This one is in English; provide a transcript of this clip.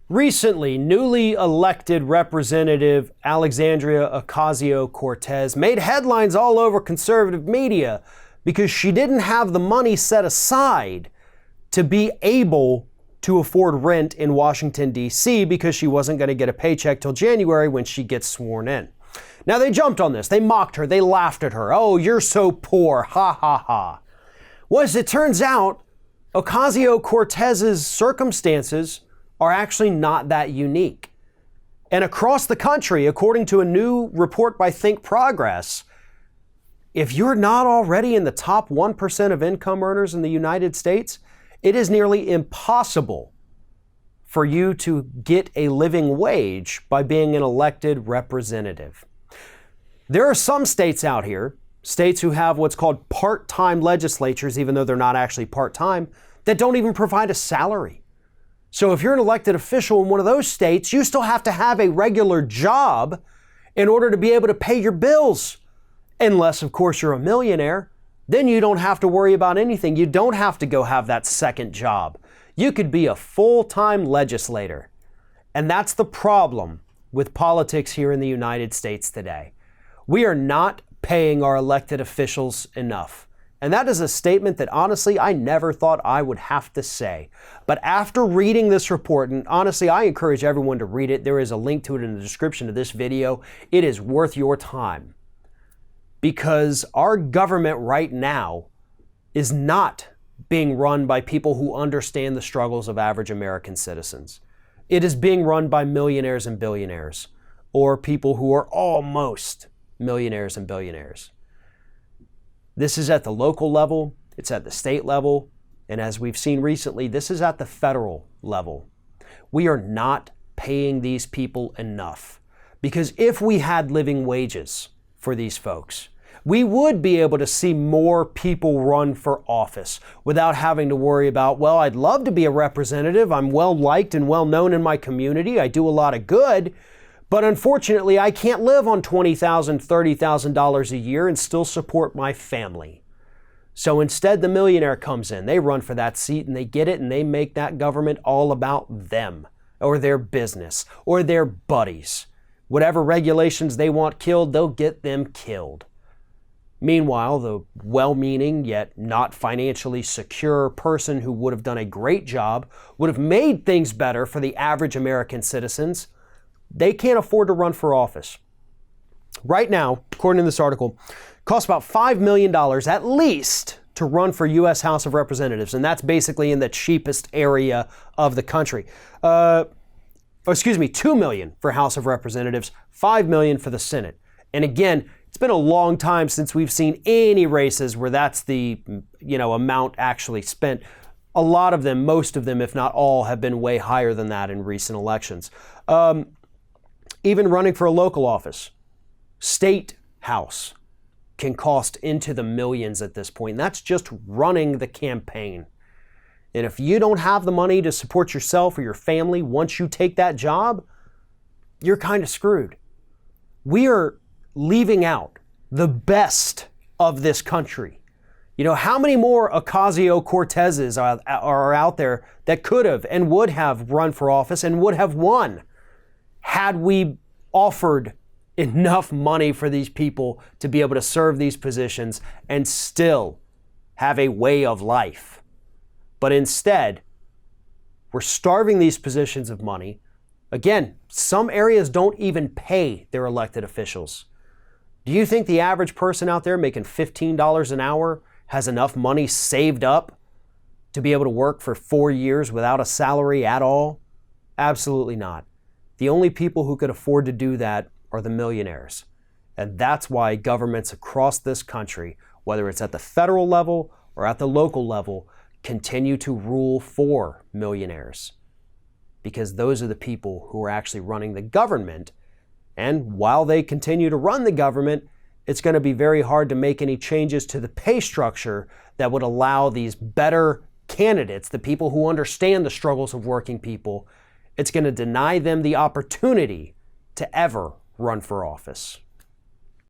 Recently, newly elected Representative Alexandria Ocasio-Cortez made headlines all over conservative media because she didn't have the money set aside to be able to afford rent in Washington, D.C. because she wasn't going to get a paycheck till January when she gets sworn in. Now, they jumped on this. They mocked her. They laughed at her. Oh, you're so poor. Ha, ha, ha. Well, as it turns out, Ocasio-Cortez's circumstances are actually not that unique. And across the country, according to a new report by Think Progress, if you're not already in the top 1% of income earners in the United States, it is nearly impossible for you to get a living wage by being an elected representative. There are some states out here, states who have what's called part-time legislatures, even though they're not actually part-time, that don't even provide a salary. So if you're an elected official in one of those states, you still have to have a regular job in order to be able to pay your bills. Unless, of course, you're a millionaire. Then you don't have to worry about anything. You don't have to go have that second job. You could be a full-time legislator. And that's the problem with politics here in the United States today. We are not paying our elected officials enough. And that is a statement that honestly I never thought I would have to say. But after reading this report, and honestly I encourage everyone to read it, there is a link to it in the description of this video. It is worth your time. Because our government right now is not being run by people who understand the struggles of average American citizens. It is being run by millionaires and billionaires, or people who are almost millionaires and billionaires. This is at the local level, it's at the state level, and as we've seen recently, this is at the federal level. We are not paying these people enough. Because if we had living wages for these folks, we would be able to see more people run for office without having to worry about, well, I'd love to be a representative. I'm well liked and well known in my community. I do a lot of good. But unfortunately, I can't live on $20,000, $30,000 a year and still support my family. So instead, the millionaire comes in. They run for that seat and they get it and they make that government all about them or their business or their buddies. Whatever regulations they want killed, they'll get them killed. Meanwhile, the well-meaning yet not financially secure person who would have done a great job, would have made things better for the average American citizens, they can't afford to run for office. Right now, according to this article, it costs about $5 million at least to run for U.S. House of Representatives, and that's basically in the cheapest area of the country. $2 million for House of Representatives, $5 million for the Senate. And again, it's been a long time since we've seen any races where that's the amount actually spent. A lot of them, most of them, if not all, have been way higher than that in recent elections. Even running for a local office, state house, can cost into the millions at this point. And that's just running the campaign. And if you don't have the money to support yourself or your family once you take that job, you're kind of screwed. We are leaving out the best of this country. You know, how many more Ocasio-Cortezes are out there that could have and would have run for office and would have won had we offered enough money for these people to be able to serve these positions and still have a way of life. But instead, we're starving these positions of money. Again, some areas don't even pay their elected officials. Do you think the average person out there making $15 an hour has enough money saved up to be able to work for 4 years without a salary at all? Absolutely not. The only people who could afford to do that are the millionaires. And that's why governments across this country, whether it's at the federal level or at the local level, continue to rule for millionaires. Because those are the people who are actually running the government. And while they continue to run the government, it's going to be very hard to make any changes to the pay structure that would allow these better candidates, the people who understand the struggles of working people, it's going to deny them the opportunity to ever run for office.